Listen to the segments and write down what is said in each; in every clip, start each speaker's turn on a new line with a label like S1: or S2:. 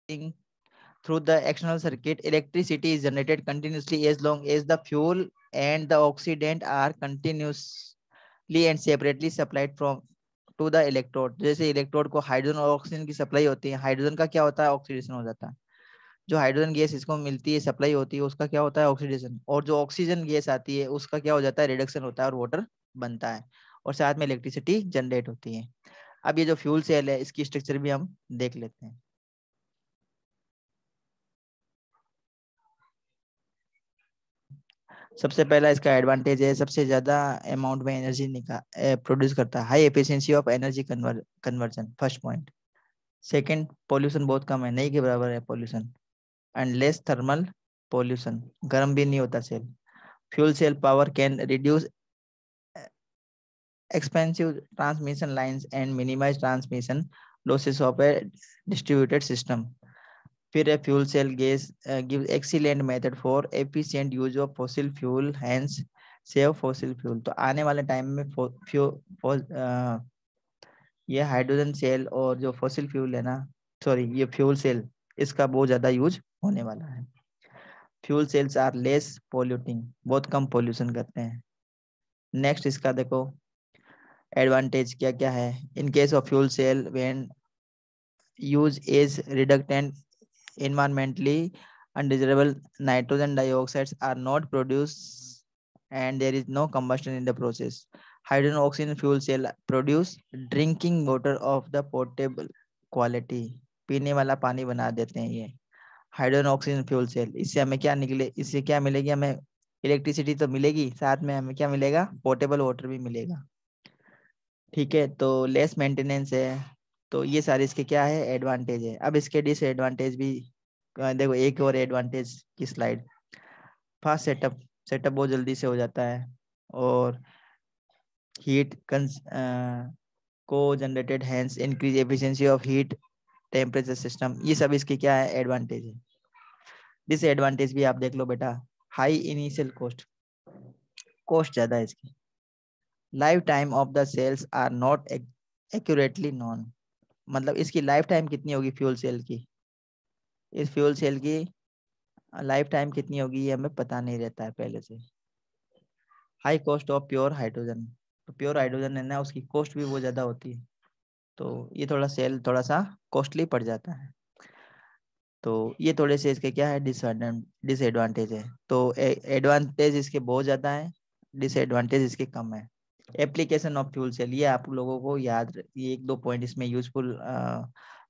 S1: through the external circuit, electricity is generated continuously as long as the fuel and the oxidant are continuously and separately supplied from to the electrode. जैसे electrode को hydrogen और oxygen की supply होती है, hydrogen का क्या होता है, ऑक्सीडेशन हो जाता है। जो हाइड्रोजन गैस इसको मिलती है, सप्लाई होती है, उसका क्या होता है, ऑक्सीडेशन। और जो ऑक्सीजन गैस आती है उसका क्या हो जाता है, रिडक्शन होता है और वाटर बनता है, और साथ में इलेक्ट्रिसिटी जनरेट होती है। अब ये जो फ्यूल सेल है इसकी स्ट्रक्चर भी हम देख लेते हैं। सबसे पहला इसका एडवांटेज है, सबसे ज्यादा अमाउंट में एनर्जी प्रोड्यूस करता है, high efficiency of energy conversion, first point. Second, pollution बहुत कम है, नहीं के बराबर है pollution, and less thermal pollution, गर्म भी नहीं होता cell. Fuel cell power can reduce expensive transmission lines and minimize transmission losses of a distributed system. फिर है fuel cell gas gives excellent method for efficient use of fossil fuel, hence save fossil fuel. तो आने वाले time में ये hydrogen cell और जो fossil fuel है ना, सॉरी ये फ्यूल सेल, इसका बहुत ज्यादा यूज होने वाला है। Fuel cells are less polluting, बहुत कम पोल्यूशन करते हैं। नेक्स्ट इसका देखो एडवांटेज क्या क्या है। In case of fuel cell when use as reductant, environmentally undesirable nitrogen dioxides are not produced and there is no combustion in the process. Hydrogen oxygen fuel cell produce drinking water of the potable quality, पीने वाला पानी बना देते हैं ये hydrogen oxygen fuel cell. इससे हमें क्या निकले, इससे क्या मिलेगी, हमें इलेक्ट्रिसिटी तो मिलेगी, साथ में हमें क्या मिलेगा, पोर्टेबल वाटर भी मिलेगा। ठीक है, तो लेस मेंटेनेंस है। तो ये सारे इसके क्या है, एडवांटेज है। अब इसके डिसएडवांटेज भी देखो, एक और एडवांटेज की स्लाइड। फास्ट सेटअप, सेटअप बहुत जल्दी से हो जाता है, और हीट को generated, hence increase efficiency of heat temperature system. ये सब इसके क्या है, एडवांटेज है। डिसएडवांटेज भी आप देख लो बेटा। हाई इनिशियल कॉस्ट, कॉस्ट ज्यादा है इसकी। Life time of the cells are not accurately known, मतलब इसकी लाइफ टाइम कितनी होगी फ्यूल सेल की, इस फ्यूल सेल की लाइफ टाइम कितनी होगी ये हमें पता नहीं रहता है पहले से। High cost of pure hydrogen, तो प्योर हाइड्रोजन है ना, उसकी कॉस्ट भी बहुत ज्यादा होती है, तो ये थोड़ा सेल थोड़ा सा कॉस्टली पड़ जाता है। तो ये थोड़े से इसके क्या है, डिसएडवांटेज है। तो एडवांटेज इसके बहुत ज्यादा है, डिसएडवांटेज इसके कम है। एप्लीकेशन ऑफ फ्यूल सेल, ये आप लोगों को याद, ये एक दो पॉइंट इसमें यूजफुल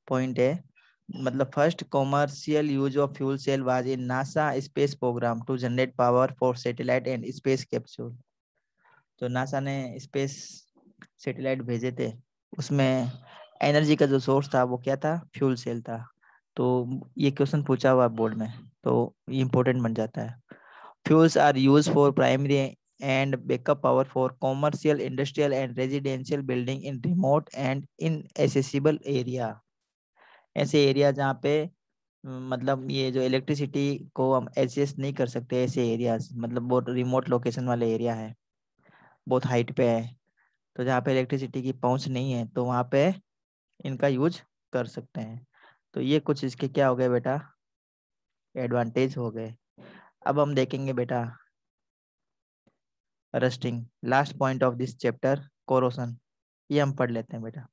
S1: पॉइंट है। मतलब first commercial use of fuel cell was in NASA space program to generate power for satellite and space capsule. तो नासा ने स्पेस सैटेलाइट भेजे थे, उसमें एनर्जी का जो सोर्स था वो क्या था, फ्यूल सेल था। तो ये क्वेश्चन पूछा हुआ बोर्ड में, तो ये इंपॉर्टेंट बन जाता है। Fuels are use for primary and backup power for commercial, industrial and residential building in remote and inaccessible area. ऐसे एरिया जहाँ पे मतलब ये जो इलेक्ट्रिसिटी को हम एडजस्ट नहीं कर सकते, ऐसे एरियाज, मतलब बहुत रिमोट लोकेशन वाले एरिया है, बहुत हाइट पे है, तो जहाँ पे इलेक्ट्रिसिटी की पहुंच नहीं है, तो वहाँ पे इनका यूज कर सकते हैं। तो ये कुछ इसके क्या हो गए बेटा, एडवांटेज हो गए। अब हम देखेंगे बेटा rusting, last point of this chapter, corrosion. ये हम पढ़ लेते हैं बेटा।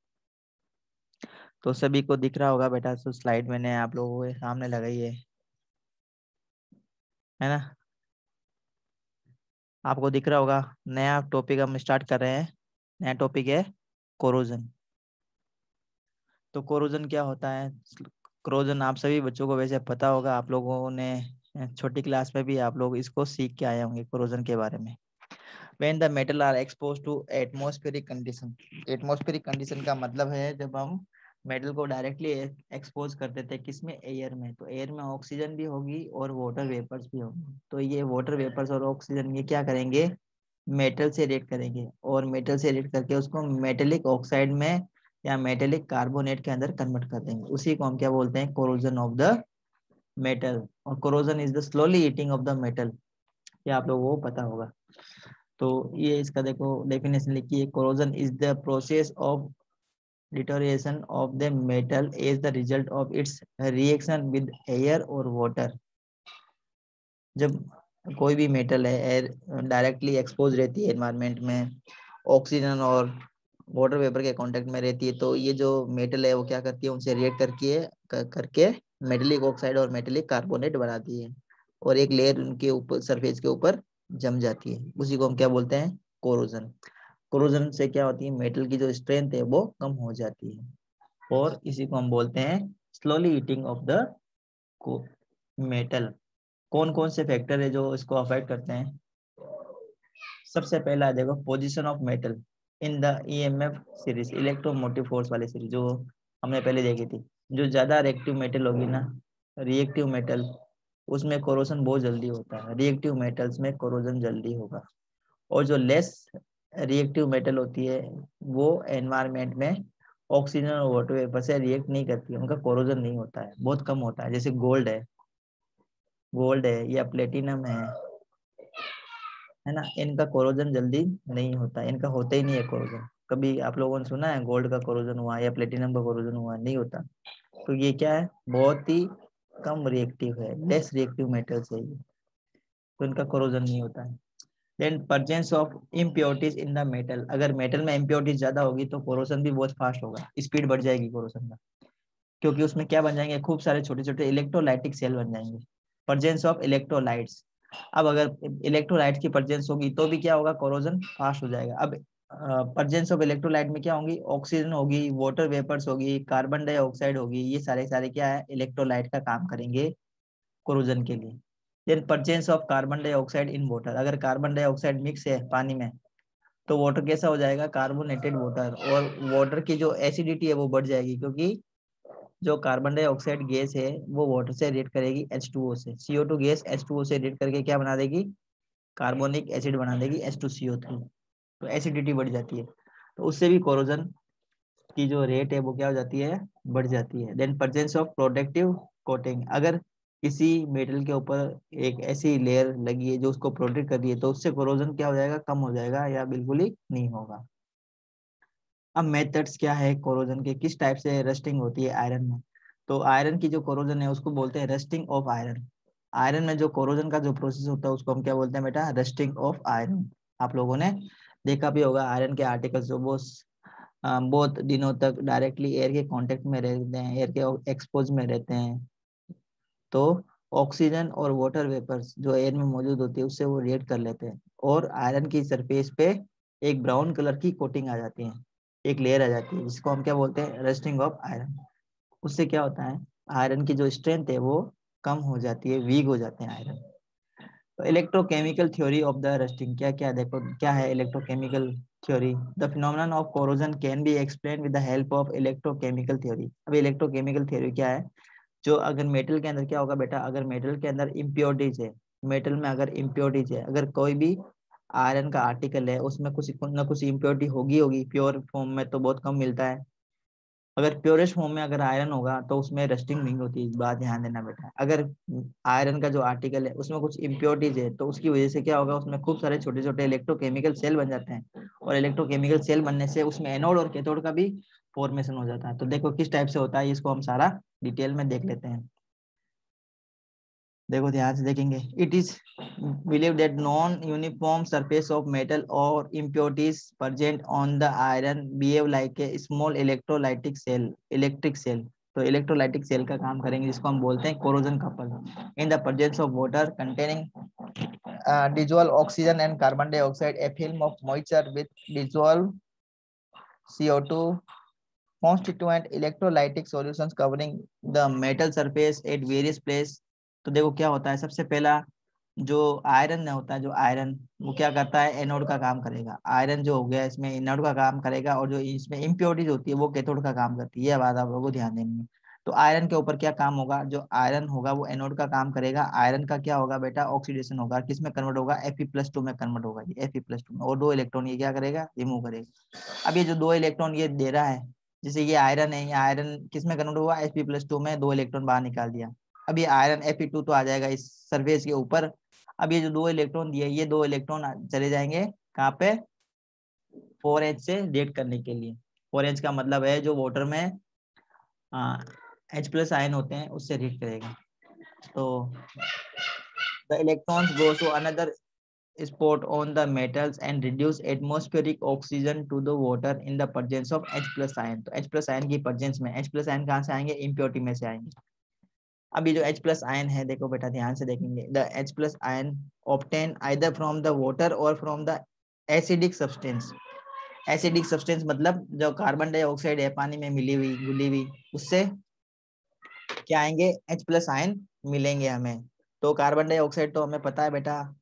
S1: तो सभी को दिख रहा होगा बेटा, तो स्लाइड मैंने आप लोगों के सामने लगाई है ना, आपको दिख रहा होगा। नया टॉपिक हम स्टार्ट कर रहे हैं, नया टॉपिक है कोरोजन। तो कोरोजन क्या होता है, कोरोजन आप सभी बच्चों को वैसे पता होगा, आप लोगों ने छोटी क्लास में भी आप लोग इसको सीख के आए होंगे कोरोजन के बारे में। When the metal are exposed to atmospheric condition, atmospheric condition का मतलब है जब हम मेटल को डायरेक्टली एक्सपोज कर देते हैं, किसमें, एयर में, तो एयर में ऑक्सीजन भी होगी और वाटर वेपर्स भी होंगे। तो ये वाटर वेपर्स और ऑक्सीजन ये क्या करेंगे, मेटल से रिएक्ट करेंगे, और मेटल से रिएक्ट करके उसको मेटेलिक ऑक्साइड में या मेटेलिक कार्बोनेट के अंदर कन्वर्ट कर देंगे। उसी को हम क्या बोलते हैं, कोरोजन ऑफ द मेटल। और corrosion is the slowly eating of the metal, ये आप लोगों को पता होगा। तो ये इसका देखो डेफिनेशन लिखी है, corrosion is the process of deterioration of the metal as the result of its reaction with air or water। जब कोई भी मेटल है एयर डायरेक्टली एक्सपोज रहती है एनवायरनमेंट में, ऑक्सीजन और वाटर वेपर के कांटेक्ट में रहती है, तो ये जो मेटल है वो क्या करती है, उनसे रिएक्ट करके मेटेलिक ऑक्साइड और मेटेलिक कार्बोनेट बनाती है और एक लेयर उनके ऊपर सरफेस के ऊपर जम जाती है। उसी को हम क्या बोलते हैं, कोरोजन। कोरोजन से क्या होती है, मेटल की जो स्ट्रेंथ है वो कम हो जाती है और इसी को हम बोलते हैं slowly eating of the metal. कौन कौन से फैक्टर है जो इसको अफेक्ट करते हैं? सबसे पहला देखो position of metal in the EMF series, electromotive force वाली सीरीज जो हमने पहले देखी थी। जो ज्यादा रिएक्टिव मेटल होगी ना, रिएक्टिव मेटल, उसमें कोरोजन बहुत जल्दी होता है, रिएक्टिव मेटल्स में कोरोजन जल्दी होगा। और जो लेस रिएक्टिव मेटल होती है वो एनवायरनमेंट में ऑक्सीजन और वाटर वेपर से रिएक्ट नहीं करती है, उनका कोरोजन नहीं होता है, बहुत कम होता है। जैसे गोल्ड है या प्लेटिनम है ना, इनका कोरोजन जल्दी नहीं होता, इनका होता ही नहीं है कोरोजन। कभी आप लोगों ने सुना है गोल्ड का कोरोजन हुआ या प्लेटिनम का कोरोजन हुआ? नहीं होता। तो ये क्या है, बहुत ही कम रिएक्टिव है, लेस रिएक्टिव मेटल्स है ये, तो इनका कोरोजन नहीं होता है। Then presence of impurities in the metal, अगर मेटल में इम्प्योरिटीज ज्यादा होगी तो कोरोजन भी बहुत फास्ट होगा, स्पीड बढ़ जाएगी कोरोजन का, क्योंकि उसमें क्या बन जाएंगे, खूब सारे छोटे छोटे इलेक्ट्रोलाइटिक सेल बन जाएंगे। प्रेजेंस ऑफ इलेक्ट्रोलाइट्स, अब अगर इलेक्ट्रोलाइट की प्रेजेंस होगी तो भी क्या होगा, कोरोजन फास्ट हो जाएगा। अब प्रेजेंस ऑफ इलेक्ट्रोलाइट में क्या होंगी, ऑक्सीजन होगी, वाटर वेपर्स होगी, कार्बन डाइऑक्साइड होगी, ये सारे सारे क्या है, इलेक्ट्रोलाइट का काम करेंगे कोरोजन के लिए। Then presence of carbon dioxide in water, अगर कार्बन डाइऑक्साइड मिक्स है पानी में तो वाटर कैसा हो जाएगा, कार्बोनेटेड वाटर, और वाटर की जो एसिडिटी है वो बढ़ जाएगी, क्योंकि जो कार्बन डाइऑक्साइड गैस है वो वाटर से रिएक्ट करेगी H2O से, CO2 गैस H2O से रिएक्ट करके क्या बना देगी, कार्बोनिक एसिड बना देगी H2CO3, तो एसिडिटी बढ़ जाती है, तो उससे भी कोरोजन की जो रेट है वो क्या हो जाती है, बढ़ जाती है। Then presence of protective coating, अगर किसी मेटल के ऊपर एक ऐसी लेयर लगी है जो उसको प्रोटेक्ट कर रही है तो उससे कोरोजन क्या हो जाएगा, कम हो जाएगा या बिल्कुल ही नहीं होगा। अब मेथड्स क्या है कोरोजन के, किस टाइप से रस्टिंग होती है आयरन में? तो आयरन की जो कोरोजन है उसको बोलते हैं रस्टिंग ऑफ आयरन। आयरन में जो कोरोजन का जो प्रोसेस होता है उसको हम क्या बोलते हैं बेटा, रस्टिंग ऑफ आयरन। आप लोगों ने देखा भी होगा आयरन के आर्टिकल्स जो वो बहुत दिनों तक डायरेक्टली एयर के कांटेक्ट में रहते हैं, एयर के एक्सपोज में रहते हैं, तो ऑक्सीजन और वाटर वेपर्स जो एयर में मौजूद होती है उससे वो रिएक्ट कर लेते हैं और आयरन की सरफेस पे एक ब्राउन कलर की कोटिंग आ जाती है, एक लेयर आ जाती है, जिसको हम क्या बोलते हैं, रस्टिंग ऑफ आयरन। उससे क्या होता है, आयरन की जो स्ट्रेंथ है वो कम हो जाती है, वीक हो जाते हैं आयरन। तो electrochemical theory of the rusting क्या क्या, देखो क्या है electrochemical theory. The phenomenon of corrosion can be explain with the help of electrochemical theory. अब इलेक्ट्रोकेमिकल थ्योरी क्या है, जो अगर मेटल के अंदर क्या होगा बेटा, अगर मेटल के अंदर इम्प्योरिटीज है, मेटल में अगर इम्प्योरिटीज है, अगर कोई भी आयरन का आर्टिकल है उसमें कुछ ना कुछ इम्प्योरिटी होगी, प्योर फॉर्म में तो बहुत कम मिलता है, अगर प्योरेस्ट फॉर्म में अगर आयरन होगा तो उसमें रस्टिंग नहीं होती, इस बात ध्यान देना बेटा। अगर आयरन का जो आर्टिकल है उसमें कुछ इम्प्योरिटीज है तो उसकी वजह से क्या होगा, उसमें खूब सारे छोटे छोटे इलेक्ट्रोकेमिकल सेल बन जाते हैं, और इलेक्ट्रोकेमिकल सेल बनने से उसमें एनोड और कैथोड का भी फॉर्मेशन हो जाता है। तो देखो किस टाइप से होता है, इसको हम सारा डिटेल में देख लेते हैं। देखो ध्यान से देखेंगे, it is believe that non uniform surface of metal और impurities present on the iron behave like a small electrolytic cell, electric cell. तो इलेक्ट्रोलाइटिक सेल का काम करेंगे, जिसको हम बोलते हैं corrosion couple. In the presence of water containing dissolved oxygen and carbon dioxide, a film of moisture with dissolved CO2 constituent electrolytic solutions covering the metal surface at various place। तो देखो क्या होता है, सबसे पहला जो आयरन होता है, जो आयरन वो क्या करता है, एनोड का काम करेगा। आयरन जो हो गया इसमें एनोड का काम करेगा, और जो इसमें इम्प्योरिटीज होती है वो कैथोड का काम करती है, ये बात आप लोगों को ध्यान देनी है। तो आयरन के ऊपर क्या काम होगा, जो आयरन होगा वो एनोड का काम करेगा, आयरन का क्या होगा बेटा, ऑक्सीडेशन होगा, किसमें कन्वर्ट होगा, Fe+2 में कन्वर्ट होगा, ये Fe+2 में, और 2 इलेक्ट्रॉन ये क्या करेगा, रिमूव करेगा। अब ये जो 2 इलेक्ट्रॉन ये दे रहा है, जैसे ये आयरन है, ये आयरन किसमें कन्वर्ट हुआ, Fe+2 में, 2 इलेक्ट्रॉन बाहर निकाल दिया। अब ये आयरन Fe2 तो आ जाएगा इस सरफेस के ऊपर। अब ये जो 2 इलेक्ट्रॉन दिए, ये 2 इलेक्ट्रॉन चले जाएंगे कहाँ पे, 4H से रिएक्ट करने के लिए। 4H का मतलब है जो वाटर में H+ आयन होते हैं उससे रिएक्ट करेगा। तो the electrons go to another spot on the metals and reduce atmospheric oxygen to the water in the presence of H+ ion. तो H+ आयन की प्रेजेंस में H+ आयन कहाँ से आएंगे? इम्प्योरिटी में से आएंगे। अभी जो H+ आयन है, देखो बेटा ध्यान से देखेंगे, the H+ ion obtain either from the water or from the acidic substance। Acidic substance मतलब जो कार्बन डाइऑक्साइड है पानी में मिली हुई घुली हुई, उससे क्या आएंगे? H+ आयन मिलेंगे हमें। तो कार्बन डाइऑक्साइड तो हमें पता है बेटा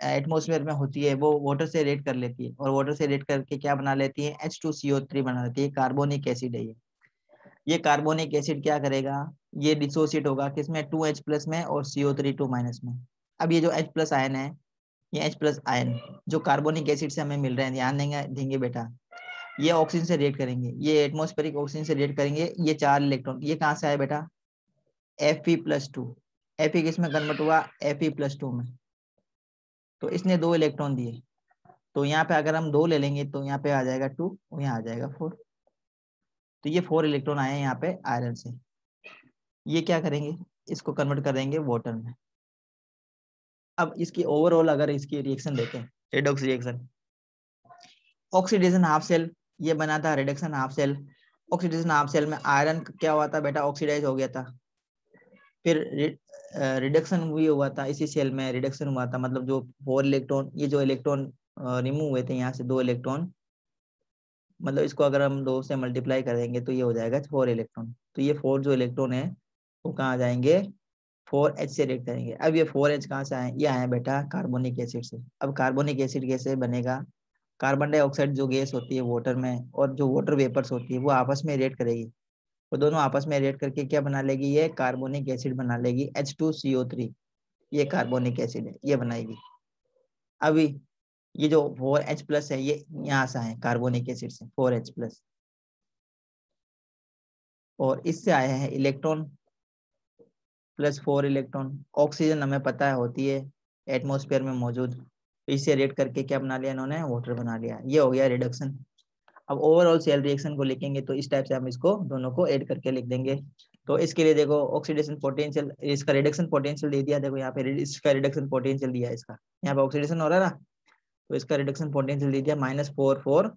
S1: एटमोसफेयर में होती है, वो वाटर से रिएक्ट कर लेती है और वाटर से रिएक्ट करके क्या बना लेती है? H2CO3 बना लेती है, कार्बोनिक एसिड है ये कार्बोनिक एसिड क्या करेगा? ये डिसोसिएट होगा किसमें? 2H+ में और CO3 2- में। अब ये जो H+ आयन है, ये H+ आयन जो कार्बोनिक एसिड से हमें मिल रहे हैं, ध्यान देंगे बेटा, ये ऑक्सीजन से रिएक्ट करेंगे, ये एटमोस्फेरिक ऑक्सीजन से रिएक्ट करेंगे। ये 4 इलेक्ट्रॉन ये कहाँ से आए बेटा? Fe+2। Fe किस में कन्वर्ट हुआ? Fe+2 में। तो इसने 2 इलेक्ट्रॉन दिए, तो यहाँ पे अगर हम 2 ले लेंगे तो यहाँ पे आ जाएगा 2 और यहाँ आ जाएगा 4। तो ये 4 इलेक्ट्रॉन आए हैं यहाँ पे आयरन से। ये क्या करेंगे? इसको कन्वर्ट कर देंगे वाटर में। अब इसकी ओवरऑल अगर इसकी रिएक्शन देखें, redox reaction, oxidation half cell, ये बना था reduction half cell. Oxidation half cell में आयरन क्या हुआ था बेटा? ऑक्सीडाइज हो गया था। फिर रिडक्शन भी हुआ था इसी सेल में, रिडक्शन हुआ था मतलब जो 4 इलेक्ट्रॉन, ये जो इलेक्ट्रॉन रिमूव हुए थे यहाँ से 2 इलेक्ट्रॉन, मतलब इसको अगर हम 2 से मल्टीप्लाई करेंगे तो ये हो जाएगा 4 इलेक्ट्रॉन। तो ये 4 जो इलेक्ट्रॉन है वो कहाँ जाएंगे? 4H से रिएक्ट करेंगे। अब ये 4H कहाँ से आए? ये आए बेटा कार्बोनिक एसिड से। अब कार्बोनिक एसिड कैसे बनेगा? कार्बन डाइऑक्साइड जो गैस होती है वाटर में और जो वाटर वेपर्स होती है वो आपस में रिएक्ट करेगी, वो दोनों आपस में रिएक्ट करके क्या बना लेगी? ये कार्बोनिक एसिड बना लेगी, H2CO3। ये कार्बोनिक एसिड है, ये बनाएगी। अभी ये जो 4H+ है ये यहाँ से आए कार्बोनिक एसिड से 4H+, और इससे आए हैं इलेक्ट्रॉन +4 इलेक्ट्रॉन। ऑक्सीजन हमें पता है होती है एटमॉस्फेयर में मौजूद, तो इससे रिएक्ट करके क्या बना लिया इन्होंने? वाटर बना लिया। ये हो गया रिडक्शन। अब ओवरऑल सेल रिएक्शन को लिखेंगे तो इस टाइप से हम इसको दोनों को ऐड करके लिख देंगे। तो इसके लिए देखो ऑक्सीडेशन पोटेंशियल, इसका रिडक्शन पोटेंशियल दे दिया, देखो यहाँ पे इसका रिडक्शन पोटेंशियल दिया है, इसका यहाँ पे ऑक्सीडेशन हो रहा है ना, तो इसका रिडक्शन पोटेंशियल दे दिया -44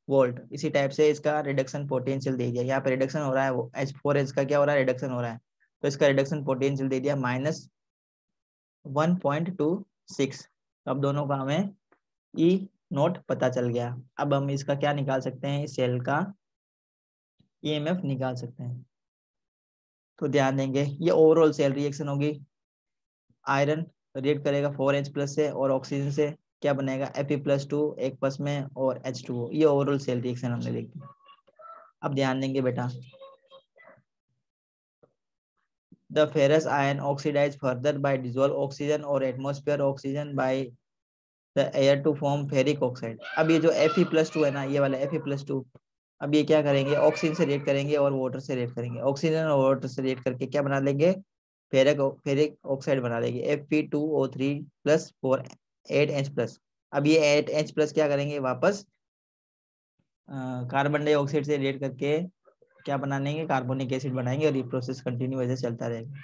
S1: वोल्ट। इसी टाइप से इसका रिडक्शन पोटेंशियल दे दिया, यहाँ पे रिडक्शन हो रहा है, वो H4H का क्या हो रहा है? रिडक्शन हो रहा है, तो इसका रिडक्शन पोटेंशियल दे दिया -1.26। अब दोनों का हमें E0 पता चल गया। अब हम इसका क्या निकाल सकते हैं? सेल का EMF निकाल सकते हैं। तो ध्यान देंगे ये ओवरऑल सेल रिएक्शन होगी, आयरन रिएक्ट करेगा 4H+ से और ऑक्सीजन से, क्या बनेगा? Fe+2 एक प्लस में और H2O। ये ओवरऑल सेल रिएक्शन हमने लिख दी। अब ध्यान देंगे बेटा, the ferrous ion oxidize further by dissolve oxygen और atmosphere oxygen by the air to form ferric oxide. अब ये जो Fe+2 है ना, ये वाला Fe+2, अब ये क्या करेंगे? ऑक्सीजन से रिएक्ट करेंगे और वाटर से रिएक्ट करेंगे। ऑक्सीजन और वाटर से रिएक्ट करके क्या बना लेंगे? फेरिक ऑक्साइड बना लेंगे, Fe2O3+4 8H+। अब ये 8H+ क्या करेंगे? वापस कार्बन डाइऑक्साइड से रिएक्ट करके क्या बना लेंगे? कार्बोनिक एसिड बनाएंगे और ये प्रोसेस कंटिन्यू ऐसे चलता रहेगा।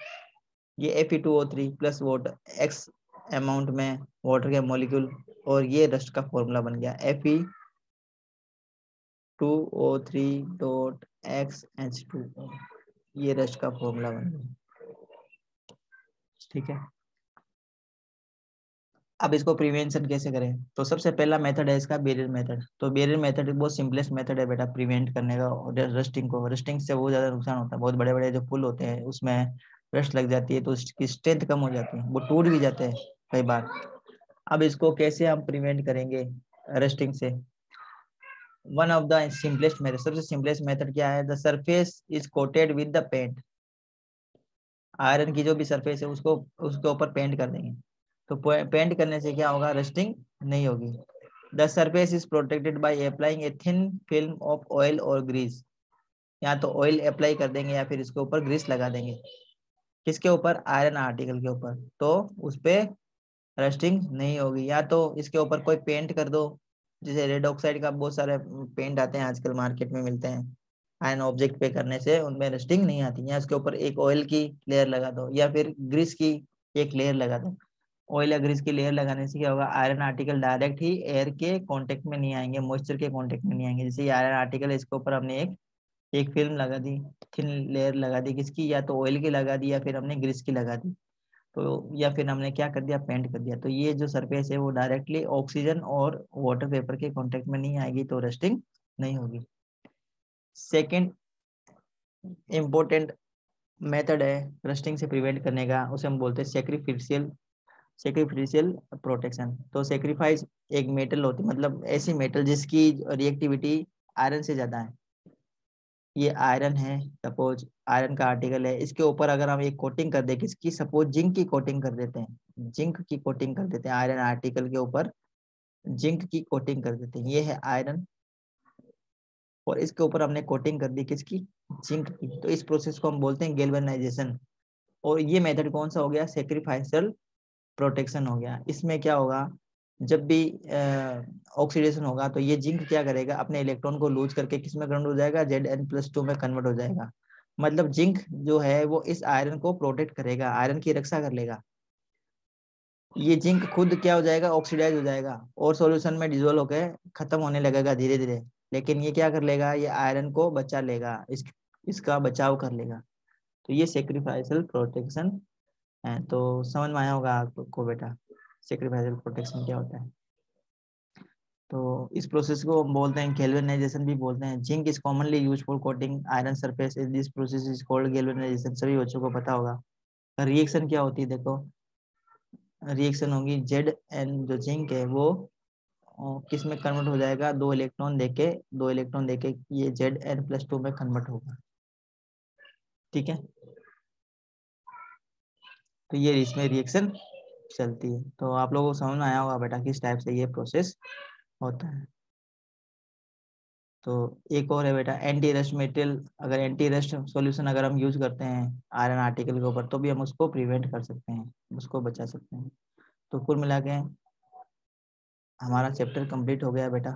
S1: ये Fe2O3+ वाटर एक्स अमाउंट में वाटर के मॉलिक्यूल, और ये रस्ट का फॉर्मूला बन गया Fe2O3.XH2O। ये रस्ट का फॉर्मूला बन गया, ठीक है। अब इसको प्रिवेंशन कैसे करें? तो सबसे पहला मेथड है इसका बैरियर मेथड। तो बैरियर मेथड बहुत सिंपलेस्ट मेथड है बेटा प्रिवेंट करने का रस्टिंग को। रस्टिंग से बहुत ज्यादा नुकसान होता है, बहुत बड़े बड़े जो पुल होते हैं उसमें रस्ट लग जाती है तो उसकी स्ट्रेंथ कम हो जाती है, वो टूट भी जाते हैं कई बार। अब इसको कैसे हम प्रिवेंट करेंगे रस्टिंग से? One of the simplest method, सबसे सिंपलेस्ट मेथड क्या है? The surface is coated with the paint. Iron की जो भी सरफेस है उसको उसके ऊपर पेंट कर देंगे, तो पेंट करने से क्या होगा? रस्टिंग नहीं होगी। The surface is protected by applying a thin film of oil और ग्रीस। या तो ऑयल अप्लाई कर देंगे या फिर इसके ऊपर ग्रीस लगा देंगे। किसके ऊपर? आयरन आर्टिकल के ऊपर, तो उस पे रस्टिंग नहीं होगी। या तो इसके ऊपर कोई पेंट कर दो, जैसे रेड ऑक्साइड का बहुत सारे पेंट आते हैं आजकल मार्केट में मिलते हैं, आयन ऑब्जेक्ट पे करने से उनमें रस्टिंग नहीं आती, या उसके ऊपर एक ऑयल की लेयर लगा दो या फिर ग्रीस की एक लेयर लगा दो। ऑयल या ग्रीस की लेयर लगाने से क्या होगा, आयरन आर्टिकल डायरेक्ट ही एयर के कांटेक्ट में नहीं आएंगे, मॉइस्चर के कांटेक्ट में नहीं आएंगे। जैसे ये आयरन आर्टिकल है, इसके ऊपर हमने एक फिल्म लगा दी, थिन लेयर लगा दी, किसकी, या तो ऑयल की लगा दी या फिर हमने ग्रीस की लगा दी, तो या फिर हमने क्या कर दिया, पेंट कर दिया, तो ये जो सरफेस है वो डायरेक्टली ऑक्सीजन और वाटर वेपर के कांटेक्ट में नहीं आएगी, तो रस्टिंग नहीं होगी। सेकंड इम्पोर्टेंट मेथड है रस्टिंग से प्रिवेंट करने का, उसे हम बोलते हैं सेक्रीफिशियल प्रोटेक्शन। तो सेक्रीफाइस एक मेटल होती है, मतलब ऐसी मेटल जिसकी रिएक्टिविटी आयरन से ज्यादा है। ये आयरन है, सपोज आयरन का आर्टिकल है, इसके ऊपर अगर हम एक कोटिंग कर दे, किसकी, सपोज जिंक की कोटिंग कर देते हैं, जिंक की कोटिंग कर देते हैं आयरन आर्टिकल के ऊपर, जिंक की कोटिंग कर देते हैं, ये है आयरन, और इसके ऊपर हमने कोटिंग कर दी किसकी, जिंक की, तो इस प्रोसेस को हम बोलते हैं गैल्वेनाइजेशन। और ये मेथड कौन सा हो गया, सेक्रीफाइसल प्रोटेक्शन हो गया। इसमें क्या होगा, जब भी ऑक्सीडेशन होगा तो ये जिंक क्या करेगा, अपने इलेक्ट्रॉन को लूज करके किस में कन्वर्ट हो जाएगा, Zn+2 में कन्वर्ट हो जाएगा। मतलब जिंक जो है वो इस आयरन को प्रोटेक्ट करेगा, आयरन की रक्षा कर लेगा। ये जिंक खुद क्या हो जाएगा, ऑक्सीडाइज हो जाएगा और सॉल्यूशन में डिजोल्व होकर खत्म होने लगेगा धीरे धीरे, लेकिन ये क्या कर लेगा, ये आयरन को बचा लेगा, इसका बचाव कर लेगा। तो ये सेक्रीफाइसल प्रोटेक्शन है। तो समझ में आया होगा आपको बेटा सेक्रीफाइसल प्रोटेक्शन क्या होता है। तो इस प्रोसेस को हम बोलते हैं गैल्वेनाइजेशन भी बोलते हैं। Zinc is commonly used for coating iron surface, this process is called galvanisation. सभी बच्चों को पता होगा। रिएक्शन क्या होती है, देखो रिएक्शन होगी Zn, जो जिंक है वो किस में कन्वर्ट हो जाएगा, दो इलेक्ट्रॉन देके ये Zn+2 में कन्वर्ट होगा। ठीक है, तो ये इसमें रिएक्शन चलती है। तो आप लोगों को समझ में आया होगा बेटा किस टाइप से ये प्रोसेस होता है। तो एक और है बेटा एंटी रस्ट मेटेरियल। अगर एंटी रस्ट सॉल्यूशन अगर हम यूज करते हैं आयरन आर्टिकल के ऊपर, तो भी हम उसको प्रिवेंट कर सकते हैं, उसको बचा सकते हैं। तो कुल मिला के हमारा चैप्टर कंप्लीट हो गया बेटा।